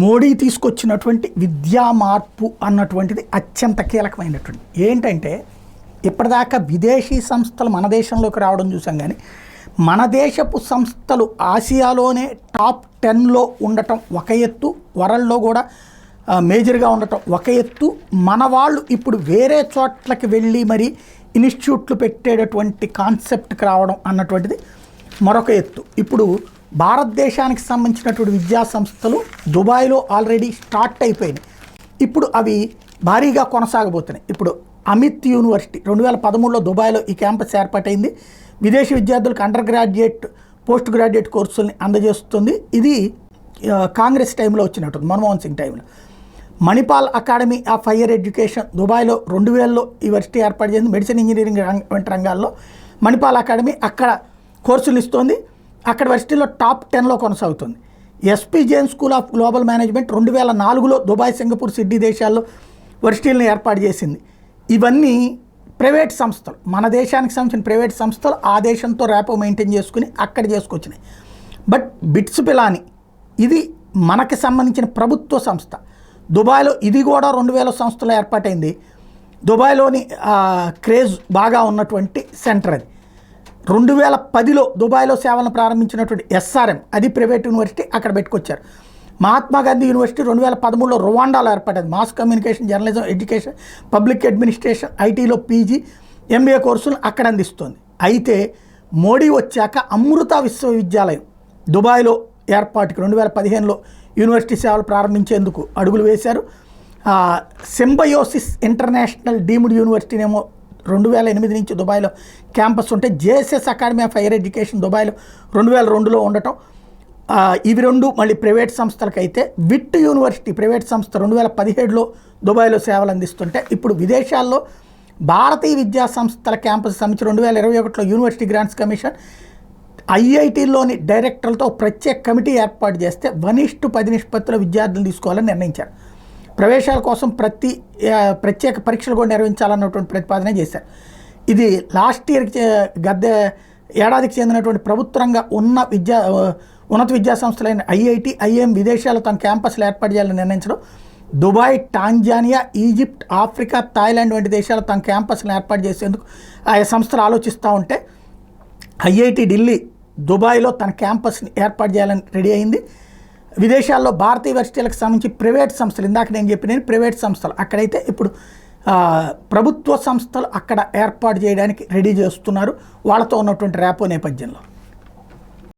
మోడీ తీసుకొచ్చినటువంటి విద్యా మార్పు అన్నటువంటిది అత్యంత కీలకమైనటువంటి ఏంటంటే ఇప్పటిదాకా విదేశీ సంస్థలు మన దేశంలోకి రావడం చూసాం, కానీ మన దేశపు సంస్థలు ఆసియాలోనే టాప్ 10లో ఉండటం ఒక ఎత్తు, వరల్డ్లో కూడా మేజర్గా ఉండటం ఒక ఎత్తు. మన వాళ్ళు ఇప్పుడు వేరే చోట్లకి వెళ్ళి మరి ఇన్స్టిట్యూట్లు పెట్టేటటువంటి కాన్సెప్ట్కి రావడం అన్నటువంటిది మరొక ఎత్తు. ఇప్పుడు భారతదేశానికి సంబంధించినటువంటి విద్యా సంస్థలు దుబాయ్లో ఆల్రెడీ స్టార్ట్ అయిపోయినాయి, ఇప్పుడు అవి భారీగా కొనసాగబోతున్నాయి. ఇప్పుడు అమిత్ యూనివర్సిటీ 2013లో దుబాయ్లో ఈ క్యాంపస్ ఏర్పాటైంది. విదేశీ విద్యార్థులకు అండర్ గ్రాడ్యుయేట్, పోస్ట్ గ్రాడ్యుయేట్ కోర్సుల్ని అందజేస్తుంది. ఇది కాంగ్రెస్ టైంలో వచ్చినట్టుంది, మన్మోహన్ సింగ్ టైంలో. Manipal academy of higher education దుబాయ్లో 2000లో ఈ యూనివర్సిటీ ఏర్పాటు చేసింది. మెడిసిన్, ఇంజనీరింగ్ వంటి రంగాల్లో మణిపాల్ అకాడమీ అక్కడ కోర్సులు ఇస్తుంది. అక్కడ యూనివర్సిటీలో టాప్ 10లో కొనసాగుతుంది. SP Jain school of global management 2004లో దుబాయ్, సింగపూర్, సిడ్నీ దేశాల్లో యూనివర్సిటీలను ఏర్పాటు చేసింది. ఇవన్నీ ప్రైవేట్ సంస్థలు, మన దేశానికి సంబంధించిన ప్రైవేట్ సంస్థలు ఆ దేశంతో ర్యాపో మెయింటైన్ చేసుకుని అక్కడ చేసుకొచ్చినాయి. బట్ బిట్స్ పిలాని ఇది మనకి సంబంధించిన ప్రభుత్వ సంస్థ. దుబాయ్లో ఇది కూడా 2000 సంస్థలో ఏర్పాటైంది. దుబాయ్లోని క్రేజ్ బాగా ఉన్నటువంటి సెంటర్ అది. 2010లో దుబాయ్లో సేవలను ప్రారంభించినటువంటి ఎస్ఆర్ఎం, అది ప్రైవేట్ యూనివర్సిటీ, అక్కడ పెట్టుకొచ్చారు. మహాత్మా గాంధీ యూనివర్సిటీ 2013లో రువాండాలో ఏర్పడింది. Mass communication, journalism, education, public administration, ఐటీలో పీజీ, ఎంబీఏ కోర్సులు అక్కడ అందిస్తుంది. అయితే మోడీ వచ్చాక అమృత విశ్వవిద్యాలయం దుబాయ్లో ఏర్పాటుకి 2015లో యూనివర్సిటీ సేవలు ప్రారంభించేందుకు అడుగులు వేశారు. సింబయోసిస్ ఇంటర్నేషనల్ డీమ్డ్ యూనివర్సిటీనేమో 2008 నుంచి దుబాయ్లో క్యాంపస్ ఉంటే, JSS academy of higher education దుబాయ్లో 2002లో ఉండటం. ఇవి రెండు మళ్ళీ ప్రైవేట్ సంస్థలకైతే, విట్ యూనివర్సిటీ ప్రైవేట్ సంస్థ 2017లో దుబాయ్లో సేవలు అందిస్తుంటే, ఇప్పుడు విదేశాల్లో భారతీయ విద్యా సంస్థల క్యాంపస్ సమితి 2021లో యూనివర్సిటీ గ్రాంట్స్ కమిషన్ ఐఐటీలోని డైరెక్టర్లతో ప్రత్యేక కమిటీ ఏర్పాటు చేస్తే 1:10 నిష్పత్తిలో విద్యార్థులు తీసుకోవాలని నిర్ణయించారు. ప్రవేశాల కోసం ప్రత్యేక పరీక్షలు కూడా నిర్వహించాలన్నటువంటి ప్రతిపాదన చేశారు. ఇది లాస్ట్ ఇయర్కి ఏడాదికి చెందినటువంటి ప్రభుత్వ రంగ ఉన్నత విద్యా సంస్థలైన ఐఐటి, ఐఎం విదేశాల్లో తమ క్యాంపస్లు ఏర్పాటు చేయాలని నిర్ణయించడం. Dubai, Tanzania, Egypt, Africa, Thailand వంటి దేశాలు తమ క్యాంపస్లను ఏర్పాటు చేసేందుకు ఆయా సంస్థలు ఆలోచిస్తూ ఉంటే, ఐఐటి ఢిల్లీ దుబాయ్లో తన క్యాంపస్ని ఏర్పాటు చేయాలని రెడీ అయింది. విదేశాల్లో భారతీయ యూనివర్సిటీలకు సంబంధించి ప్రైవేట్ సంస్థలు, ఇందాక నేను చెప్పిన ప్రైవేట్ సంస్థలు అక్కడైతే ఇప్పుడు ప్రభుత్వ సంస్థలు అక్కడ ఏర్పాటు చేయడానికి రెడీ చేస్తున్నారు, వాళ్ళతో ఉన్నటువంటి ర్యాపో నేపథ్యంలో.